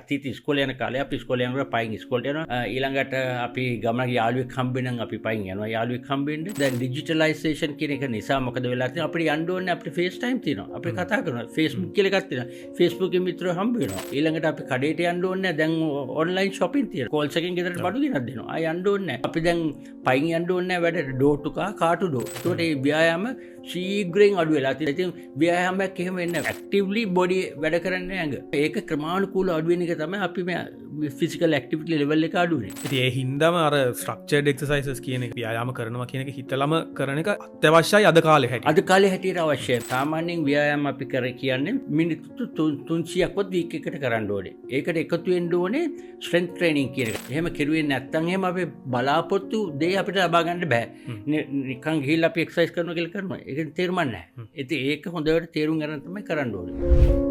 අතීත ඉස්කෝලේ යන කාලේ අපි ඉස්කෝලේ යනකොට පයින් ඉස්කෝලට යනවා. ඊළඟට අපි ගමනක යාළුවෙක් හම්බෙනම් අපි පයින් යනවා. යාළුවෙක් හම්බෙන්න දැන් ඩිජිටලයිසේෂන් කියන එක නිසා මොකද වෙලා තියෙන්නේ අපිට යන්න ඕනේ අපිට ෆේස් ටයිම් තියෙනවා. අපි කතා කරනවා. Facebook කියලා එකක් තියෙනවා. Facebook එකේ මිත්‍රයෝ හම්බ වෙනවා. ඊළඟට අපි කඩේට යන්න ඕනේ දැන් ඔන්ලයින් shopping තියෙනවා. කෝල්ස් එකෙන් ගෙදරට බඩු ගෙනත් දෙනවා. ආය යන්න ඕනේ අපි දැන් පයින් යන්න ඕනේ වැඩට ඩෝර් ටු කාර් ටු ඩෝර්. ඒකට මේ ව්‍යායාම ශීඝ්‍රයෙන් අඩු වෙලා තියෙනවා. ඉතින් ව්‍යායාමයක් එහෙම වෙන්නේ ඇක්ටිව්ලි බොඩි වැඩ කරන්නේ ඇඟ. ඒක ක්‍රමානුකූලව අඩු වෙන එක තමයි අපි මේ ෆිසිකල් ඇක්ටිවිටි ලෙවල් එක අඩු වෙන්නේ. ඉතින් ඒ හින්දාම අර ස්ට්‍රක්චර්ඩ් එක්සර්සයිසස් කියන එක ව්‍යායාම කරනවා කියන එක හිතලම කරන එක අත්‍යවශ්‍යයි අද කාලේ හැටියට. අද කාලේ හැටියට අවශ්‍යයි. සාමාන්‍යයෙන් ව්‍යායාම අපි කර කියන්නේ මිනිත්තු 300ක්වත් වීක් එකට කරන්න ඕනේ. ඒකට එකතු වෙන්න ඕනේ ස්ට්‍රෙන්ත් ට්‍රේනින් කියන එක. එහෙම කෙරුවේ නැත්නම් එහෙම අපි බලාපොරොත්තු දෙය අපිට ලබා ගන්න බෑ. නිකන් ගිහිල්ලා අපි එක්සර්සයිස් කරනවා කියලා කරනවා. ඒක තේරුම් නැහැ. ඉතින් ඒක හොඳට තේරුම් ගන්න තමයි කරන්න ඕනේ.